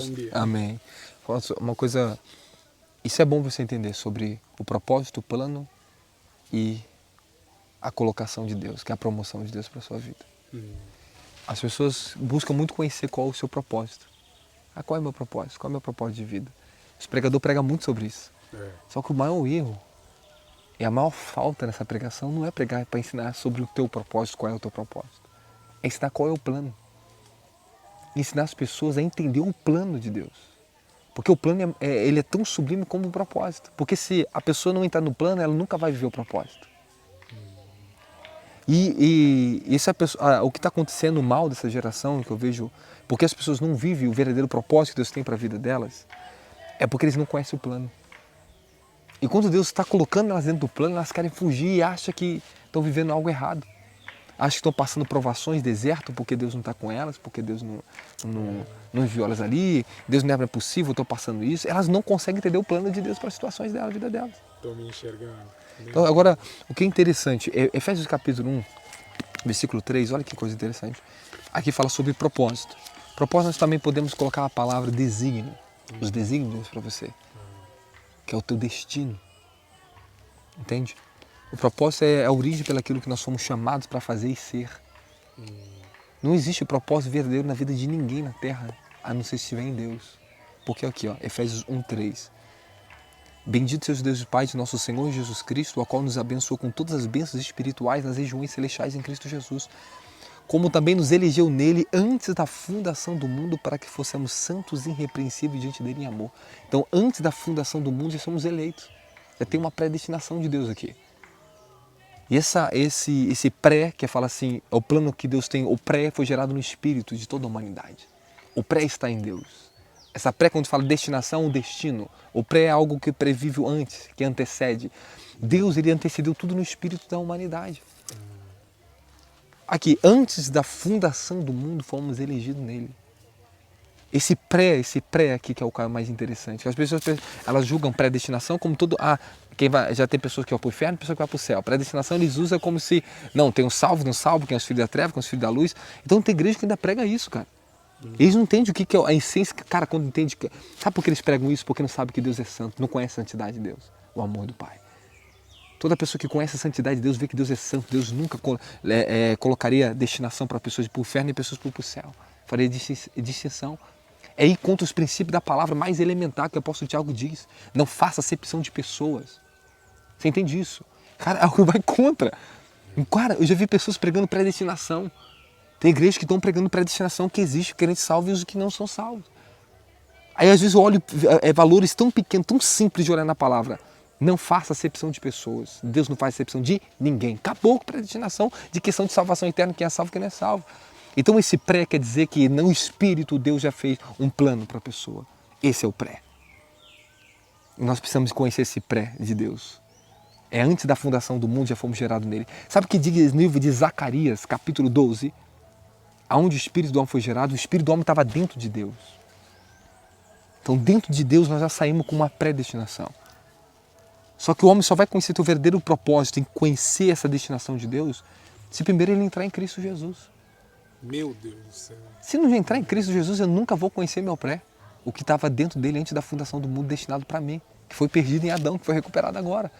Bom dia. Amém. Uma coisa, isso é bom você entender sobre o propósito, o plano e a colocação de Deus, que é a promoção de Deus para a sua vida. As pessoas buscam muito conhecer qual é o seu propósito. Qual é o meu propósito? Qual é o meu propósito de vida? Os pregadores pregam muito sobre isso. Só que o maior erro e a maior falta nessa pregação não é pregar para ensinar sobre o teu propósito, qual é o teu propósito. É ensinar qual é o plano. Ensinar as pessoas a entender o plano de Deus. Porque o plano ele é tão sublime como o propósito. Porque se a pessoa não entrar no plano, ela nunca vai viver o propósito. E isso é o que está acontecendo mal dessa geração, que eu vejo, porque as pessoas não vivem o verdadeiro propósito que Deus tem para a vida delas, é porque eles não conhecem o plano. E quando Deus está colocando elas dentro do plano, elas querem fugir e acham que estão vivendo algo errado. Acham que estão passando provações, deserto, porque Deus não está com elas, porque Deus não enviou elas ali, Deus não é possível, estou passando isso. Elas não conseguem entender o plano de Deus para as situações dela, a vida delas. Estou me enxergando. Então, agora, o que é interessante, Efésios capítulo 1, versículo 3, olha que coisa interessante. Aqui fala sobre propósito. Propósito nós também podemos colocar a palavra desígnio, os desígnios para você, que é o teu destino. Entende? O propósito é a origem pelaquilo que nós somos chamados para fazer e ser. Não existe propósito verdadeiro na vida de ninguém na terra, a não ser se estiver em Deus. Porque aqui, ó, Efésios 1, 3. Bendito seja o Deus e Pai de nosso Senhor Jesus Cristo, o qual nos abençoou com todas as bênçãos espirituais nas regiões celestiais em Cristo Jesus, como também nos elegeu nele antes da fundação do mundo para que fossemos santos e irrepreensíveis diante dele em amor. Então, antes da fundação do mundo, já somos eleitos. Já tem uma predestinação de Deus aqui. E esse pré, que fala assim, é o plano que Deus tem, o pré foi gerado no espírito de toda a humanidade. O pré está em Deus. Essa pré, quando fala destinação, o destino. O pré é algo que previve antes, que antecede. Deus, ele antecedeu tudo no espírito da humanidade. Aqui, antes da fundação do mundo, fomos elegidos nele. Esse pré aqui que é o cara mais interessante. As pessoas, elas julgam predestinação como todo... já tem pessoas que vão para o inferno e pessoas que vão para o céu. Predestinação eles usam como se... Não, tem um salvo, não salvo, quem é os filhos da treva, quem é os filhos da luz. Então tem igreja que ainda prega isso, cara. Eles não entendem o que é a essência. Cara, quando entende... Sabe por que eles pregam isso? Porque não sabem que Deus é santo. Não conhece a santidade de Deus. O amor do Pai. Toda pessoa que conhece a santidade de Deus vê que Deus é santo. Deus nunca colocaria destinação para pessoas para o inferno e pessoas para o céu. Faria distinção. É ir contra os princípios da palavra mais elementar que o apóstolo Tiago diz. Não faça acepção de pessoas. Você entende isso? Cara, algo vai contra. Cara, eu já vi pessoas pregando predestinação. Tem igrejas que estão pregando predestinação que existe, crentes salvos e os que não são salvos. Aí às vezes eu olho valores tão pequenos, tão simples de olhar na palavra. Não faça acepção de pessoas. Deus não faz acepção de ninguém. Acabou com predestinação de questão de salvação eterna, quem é salvo e quem não é salvo. Então esse pré quer dizer que no Espírito Deus já fez um plano para a pessoa. Esse é o pré. E nós precisamos conhecer esse pré de Deus. É antes da fundação do mundo, já fomos gerados nele. Sabe o que diz no livro de Zacarias, capítulo 12? Aonde o Espírito do homem foi gerado, o Espírito do homem estava dentro de Deus. Então dentro de Deus nós já saímos com uma predestinação. Só que o homem só vai conhecer o verdadeiro propósito em conhecer essa destinação de Deus se primeiro ele entrar em Cristo Jesus. Meu Deus do céu. Se não entrar em Cristo Jesus, eu nunca vou conhecer meu pré. O que estava dentro dele antes da fundação do mundo destinado para mim. Que foi perdido em Adão, que foi recuperado agora.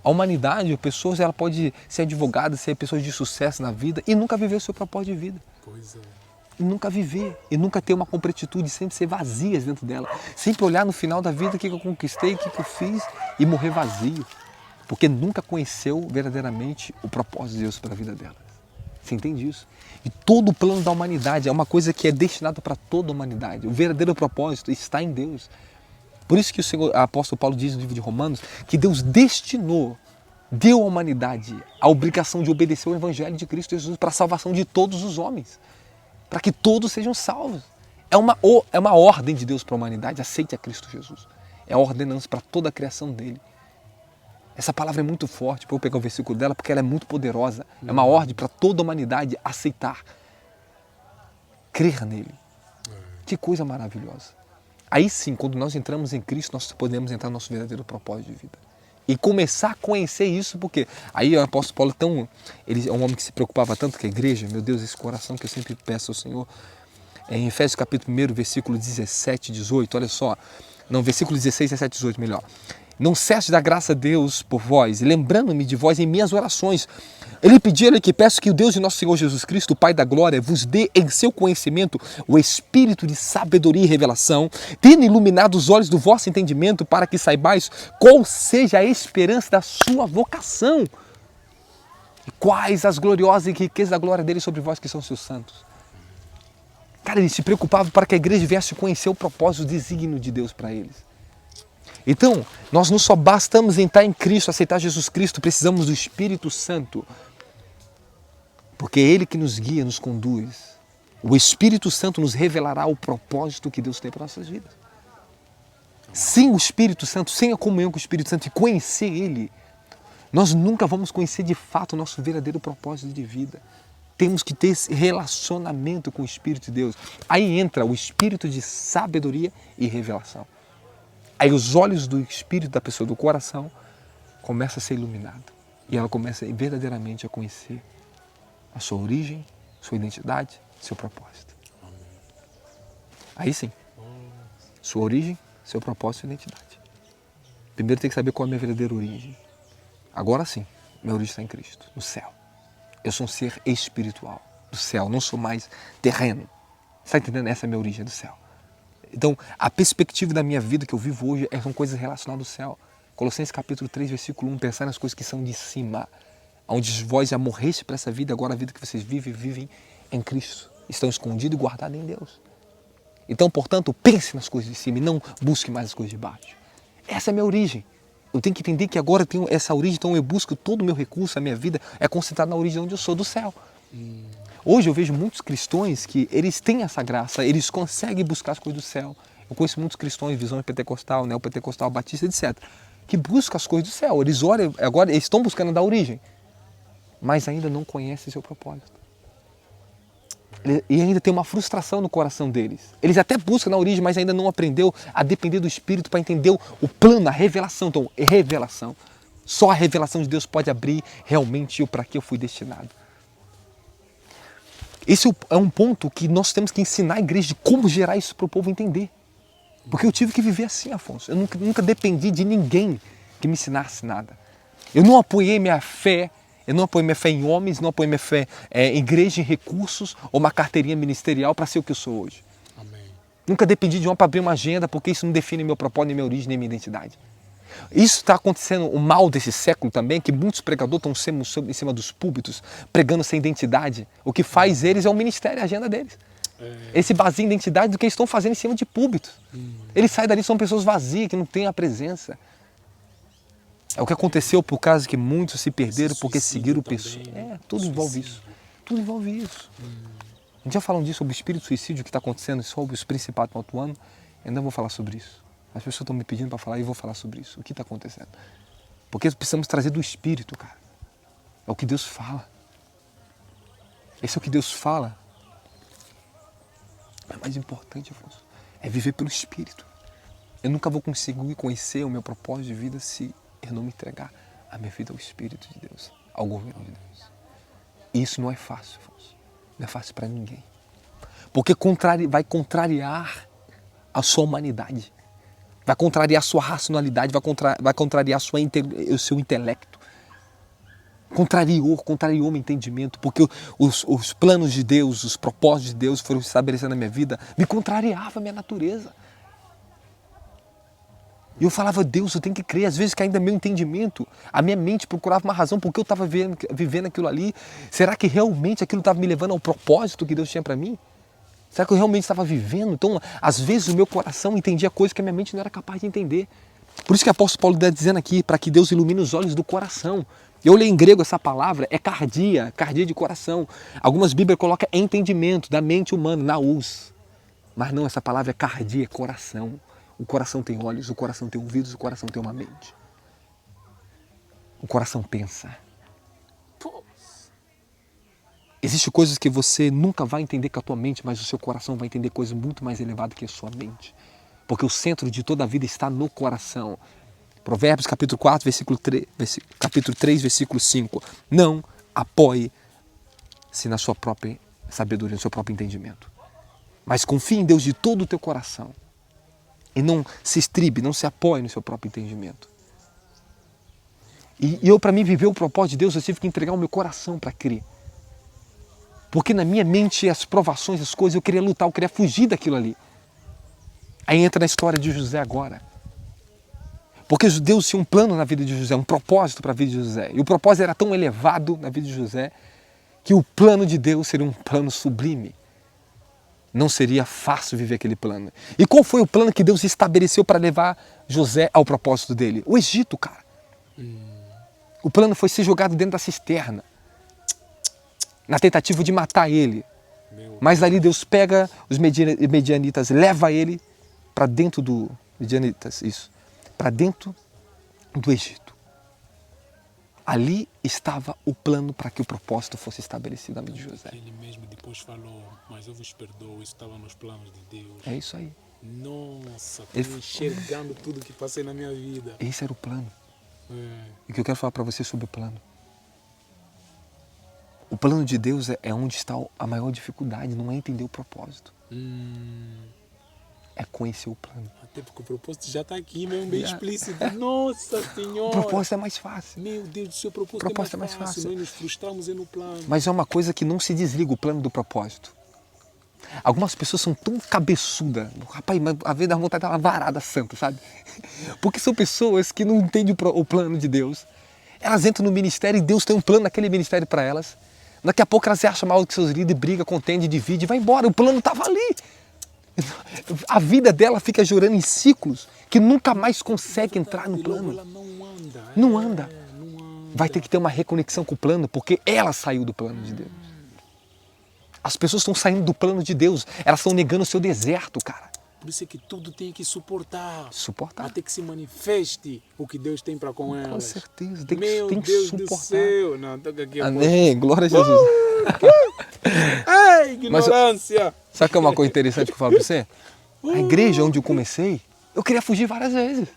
A humanidade, pessoas, ela pode ser advogada, ser pessoas de sucesso na vida e nunca viver o seu propósito de vida. Pois é. E nunca viver. E nunca ter uma completitude, sempre ser vazias dentro dela. Sempre olhar no final da vida o que eu conquistei, o que eu fiz e morrer vazio. Porque nunca conheceu verdadeiramente o propósito de Deus para a vida dela. Você entende isso? E todo o plano da humanidade é uma coisa que é destinada para toda a humanidade. O verdadeiro propósito está em Deus. Por isso que o apóstolo Paulo diz no livro de Romanos que Deus deu à humanidade a obrigação de obedecer ao Evangelho de Cristo Jesus para a salvação de todos os homens. Para que todos sejam salvos. É uma ordem de Deus para a humanidade, aceite a Cristo Jesus. É a ordenança para toda a criação dele. Essa palavra é muito forte, vou pegar o versículo dela porque ela é muito poderosa. É uma ordem para toda a humanidade aceitar, crer nele. Que coisa maravilhosa. Aí sim, quando nós entramos em Cristo, nós podemos entrar no nosso verdadeiro propósito de vida. E começar a conhecer isso, porque aí o apóstolo Paulo ele é um homem que se preocupava tanto com a igreja, meu Deus, esse coração que eu sempre peço ao Senhor. em Efésios capítulo 1, versículo 17 e 18, olha só. Não, versículo 16, 17 e 18, melhor. Não cesse da graça a Deus por vós, lembrando-me de vós em minhas orações. Ele pediu que peço que o Deus de nosso Senhor Jesus Cristo, o Pai da glória, vos dê em seu conhecimento o espírito de sabedoria e revelação, tendo iluminado os olhos do vosso entendimento, para que saibais qual seja a esperança da sua vocação e quais as gloriosas riquezas da glória dele sobre vós que são seus santos. Cara, ele se preocupava para que a igreja viesse conhecer o propósito, o desígnio de Deus para eles. Então, nós não só bastamos entrar em Cristo, aceitar Jesus Cristo, precisamos do Espírito Santo. Porque é Ele que nos guia, nos conduz. O Espírito Santo nos revelará o propósito que Deus tem para nossas vidas. Sem o Espírito Santo, sem a comunhão com o Espírito Santo e conhecer Ele, nós nunca vamos conhecer de fato o nosso verdadeiro propósito de vida. Temos que ter esse relacionamento com o Espírito de Deus. Aí entra o Espírito de sabedoria e revelação. Aí os olhos do Espírito da pessoa, do coração, começam a ser iluminados. E ela começa verdadeiramente a conhecer a sua origem, sua identidade, seu propósito. Aí sim, sua origem, seu propósito e identidade. Primeiro tem que saber qual é a minha verdadeira origem. Agora sim, minha origem está em Cristo, no céu. Eu sou um ser espiritual, do céu, não sou mais terreno. Você está entendendo? Essa é a minha origem, do céu. Então, a perspectiva da minha vida que eu vivo hoje são coisas relacionadas ao céu. Colossenses capítulo 3, versículo 1, pensar nas coisas que são de cima. Onde vós já morreste para essa vida, agora a vida que vocês vivem em Cristo. Estão escondidos e guardados em Deus. Então, portanto, pense nas coisas de cima e não busque mais as coisas de baixo. Essa é a minha origem. Eu tenho que entender que agora eu tenho essa origem, então eu busco todo o meu recurso, a minha vida é concentrada na origem onde eu sou, do céu. Hoje eu vejo muitos cristãos que eles têm essa graça, eles conseguem buscar as coisas do céu. Eu conheço muitos cristãos, visão pentecostal, neopentecostal, batista, etc., que buscam as coisas do céu. Eles olham, agora eles estão buscando da origem, mas ainda não conhecem seu propósito. E ainda tem uma frustração no coração deles. Eles até buscam na origem, mas ainda não aprendeu a depender do Espírito para entender o plano, a revelação. Então, revelação. Só a revelação de Deus pode abrir realmente o para que eu fui destinado. Esse é um ponto que nós temos que ensinar a igreja de como gerar isso para o povo entender. Porque eu tive que viver assim, Afonso. Eu nunca dependi de ninguém que me ensinasse nada. Eu não apoiei minha fé. Eu não apoio minha fé em homens, não apoio minha fé em igreja, em recursos ou uma carteirinha ministerial para ser o que eu sou hoje. Amém. Nunca dependi de um para abrir uma agenda, porque isso não define meu propósito, nem minha origem, nem minha identidade. Isso está acontecendo, o mal desse século também, que muitos pregadores estão em cima dos púlpitos, pregando sem identidade. O que faz eles é o ministério, a agenda deles. Esse baseia em identidade do que eles estão fazendo em cima de púlpitos. Eles saem dali, são pessoas vazias, que não têm a presença. É o que aconteceu por causa que muitos se perderam porque seguiram pessoas. Tudo envolve isso. Tudo envolve isso. A gente já falando disso, sobre o espírito suicídio que está acontecendo, sobre os principados estão atuando. Eu ainda vou falar sobre isso. As pessoas estão me pedindo para falar e eu vou falar sobre isso. O que está acontecendo? Porque precisamos trazer do espírito, cara. É o que Deus fala. Esse é o que Deus fala. É mais importante, Afonso, é viver pelo espírito. Eu nunca vou conseguir conhecer o meu propósito de vida se eu não me entregar a minha vida ao Espírito de Deus, ao governo de Deus. E isso não é fácil, Afonso. Não é fácil para ninguém. Porque vai contrariar a sua humanidade. Vai contrariar a sua racionalidade, vai contrariar o seu intelecto. Contrariou meu entendimento, porque os planos de Deus, os propósitos de Deus foram estabelecidos na minha vida, me contrariava a minha natureza. E eu falava, Deus, eu tenho que crer. Às vezes que ainda meu entendimento, a minha mente procurava uma razão porque eu estava vivendo aquilo ali. Será que realmente aquilo estava me levando ao propósito que Deus tinha para mim? Será que eu realmente estava vivendo? Então, às vezes o meu coração entendia coisas que a minha mente não era capaz de entender. Por isso que o apóstolo Paulo está dizendo aqui, para que Deus ilumine os olhos do coração. Eu leio em grego essa palavra, é cardia de coração. Algumas bíblias colocam entendimento da mente humana, naus. Mas não, essa palavra é cardia, coração. O coração tem olhos, o coração tem ouvidos, o coração tem uma mente. O coração pensa. Existem coisas que você nunca vai entender com a tua mente, mas o seu coração vai entender coisas muito mais elevadas que a sua mente. Porque o centro de toda a vida está no coração. Provérbios capítulo 4, capítulo 3, versículo 5. Não apoie-se na sua própria sabedoria, no seu próprio entendimento. Mas confie em Deus de todo o teu coração. E não se estribe, não se apoie no seu próprio entendimento. E eu, para mim, viver o propósito de Deus, eu tive que entregar o meu coração para crer. Porque na minha mente, as provações, as coisas, eu queria lutar, eu queria fugir daquilo ali. Aí entra na história de José agora. Porque Deus tinha um plano na vida de José, um propósito para a vida de José. E o propósito era tão elevado na vida de José que o plano de Deus seria um plano sublime. Não seria fácil viver aquele plano. E qual foi o plano que Deus estabeleceu para levar José ao propósito dele? O Egito, cara. O plano foi ser jogado dentro da cisterna, na tentativa de matar ele. Mas ali Deus pega os medianitas, leva ele para dentro do medianitas, isso, para dentro do Egito. Ali estava o plano para que o propósito fosse estabelecido na vida de José. Ele mesmo depois falou, mas eu vos perdoo, isso estava nos planos de Deus. É isso aí. Nossa, estou enxergando tudo que passei na minha vida. Esse era o plano. É. E o que eu quero falar para você sobre o plano? O plano de Deus é onde está a maior dificuldade, não é entender o propósito. É conhecer o plano. Até porque o propósito já está aqui mesmo, bem Já. explícito. Nossa O Senhora! propósito é mais fácil. Meu Deus do céu, o propósito, propósito é mais fácil. Nós nos frustramos no plano. Mas é uma coisa que não se desliga o plano do propósito. Algumas pessoas são tão cabeçudas. Rapaz, mas a vida dá vontade de dar uma varada santa, sabe? Porque são pessoas que não entendem o plano de Deus. Elas entram no ministério e Deus tem um plano naquele ministério para elas. Daqui a pouco elas se acham mal do que seus líderes, briga, contende, divide, vai embora. O plano estava ali. A vida dela fica girando em ciclos que nunca mais consegue entrar no plano. Ela não anda. Não anda. Não anda. Vai ter que ter uma reconexão com o plano, porque ela saiu do plano de Deus. As pessoas estão saindo do plano de Deus, elas estão negando o seu deserto, cara. Por isso é que tudo tem que suportar. Suportar. Até que se manifeste o que Deus tem para com elas. Com certeza, tem Meu que Deus suportar. do céu. Não, toca aqui. Amém, glória a Jesus. Ai, ignorância. Sabe que é uma coisa interessante que eu falo pra você? A igreja onde eu comecei, eu queria fugir várias vezes.